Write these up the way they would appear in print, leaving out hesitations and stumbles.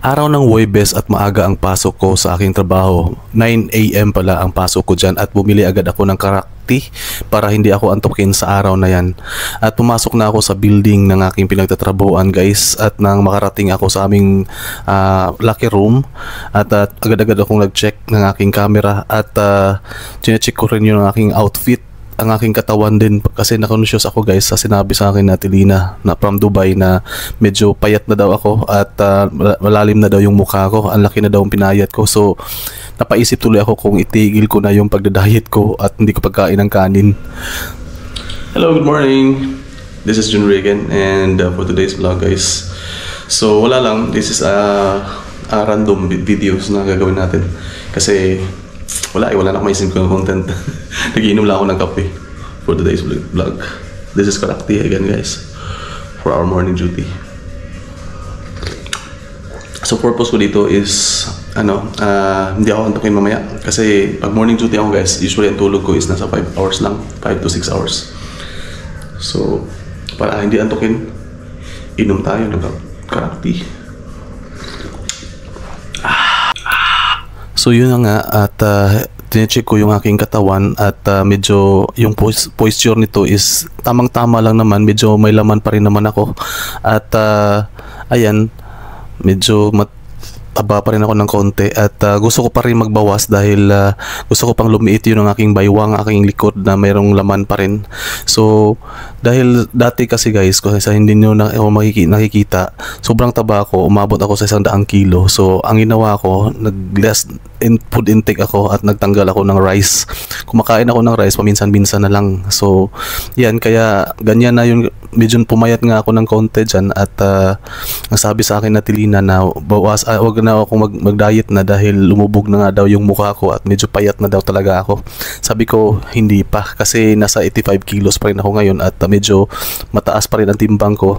Araw ng Huwebes at maaga ang pasok ko sa aking trabaho. 9 AM pala ang pasok ko dyan at bumili agad ako ng karakti para hindi ako antukin sa araw na yan. At pumasok na ako sa building ng aking pinagtatrabuhan guys, at nang makarating ako sa aming locker room at agad-agad akong nag-check ng aking camera at chinecheck ko rin yung aking outfit, ang aking katawan din, kasi na-conscious ako guys sa sinabi sa akin na Tilina na from Dubai na medyo payat na daw ako at malalim na daw yung mukha ko, ang laki na daw ang pinayat ko. So napaisip tuloy ako kung itigil ko na yung pagdadayet ko at hindi ko pagkain ng kanin. Hello, good morning. This is Jun Regan and for today's vlog guys, so wala lang, this is a random videos na gagawin natin kasi wala na akong maisip ko ng content. Nagiinom lang ako ng kape for today's vlog. This is Karakti again guys for our morning duty. So purpose ko dito is hindi ako antukin mamaya kasi pag morning duty ako guys, usually ang tulog ko is nasa 5 hours lang, 5 to 6 hours. So para hindi antukin, inom tayo ng Karakti. So yun na nga, at tinecheck ko yung aking katawan at medyo yung posture nito is tamang-tama lang naman, medyo may laman pa rin naman ako at ayan, medyo taba pa rin ako ng konti at gusto ko pa rin magbawas dahil gusto ko pang lumiit yun ng aking baywang, aking likod na mayroong laman pa rin. So dahil dati kasi guys, kasi sa hindi nyo na ako nakikita, sobrang taba ako, umabot ako sa 100 kilo. So ang ginawa ko, nag-less food intake ako at nagtanggal ako ng rice. Kumakain ako ng rice paminsan-minsan na lang. So yan, kaya ganyan na yung medyo pumayat nga ako ng konti dyan at nasabi sa akin na Tilina na wag na ako mag-diet na dahil lumubog na nga daw yung mukha ko at medyo payat na daw talaga ako. Sabi ko hindi pa, kasi nasa 85 kilos pa rin ako ngayon at medyo mataas pa rin ang timbang ko.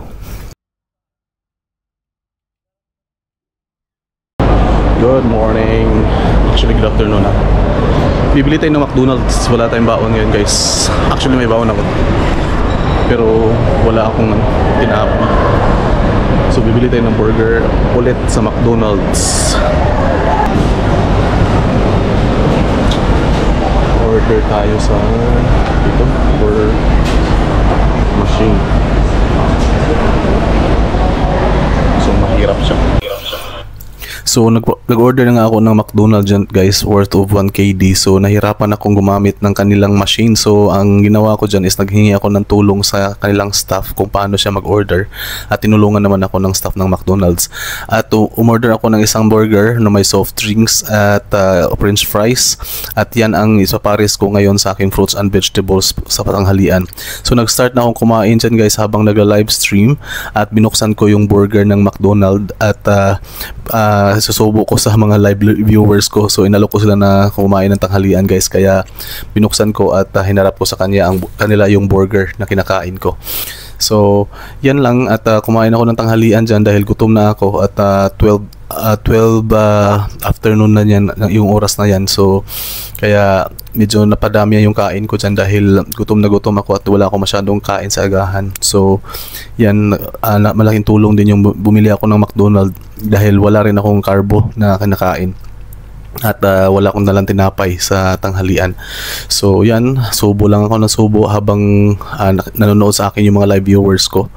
Good morning. Actually, good afternoon na. Bibili tayo ng McDonald's. Wala tayong baon ngayon guys. Actually, may baon ako, pero wala akong tinapon. So bibili tayo ng burger ulit sa McDonald's. Order tayo sa dito or machine. So mahirap siya. So nag-order na nga ako ng McDonald's dyan guys, worth of 1KD. So nahirapan akong gumamit ng kanilang machine. So ang ginawa ko dyan is naghingi ako ng tulong sa kanilang staff kung paano siya mag-order. At tinulungan naman ako ng staff ng McDonald's. At umorder ako ng isang burger na may soft drinks at french fries. At yan ang isapares ko ngayon sa aking fruits and vegetables sa patanghalian. So nag-start na akong kumain dyan guys habang nagla-livestream. At binuksan ko yung burger ng McDonald's at susubo ko sa mga live viewers ko. So inalok ko sila na kumain ng tanghalian guys, kaya binuksan ko at hinarap ko sa kanila yung burger na kinakain ko. So yan lang, at kumain ako ng tanghalian dyan dahil gutom na ako at 12 afternoon na yan, yung oras na yan. So kaya medyo napadami yung kain ko dyan dahil gutom na gutom ako at wala ako masyadong kain sa agahan. So yan, malaking tulong din yung bumili ako ng McDonald's dahil wala rin akong carbo na kinakain at wala akong dalang tinapay sa tanghalian. So yan, subo lang ako ng subo habang nanonood sa akin yung mga live viewers ko.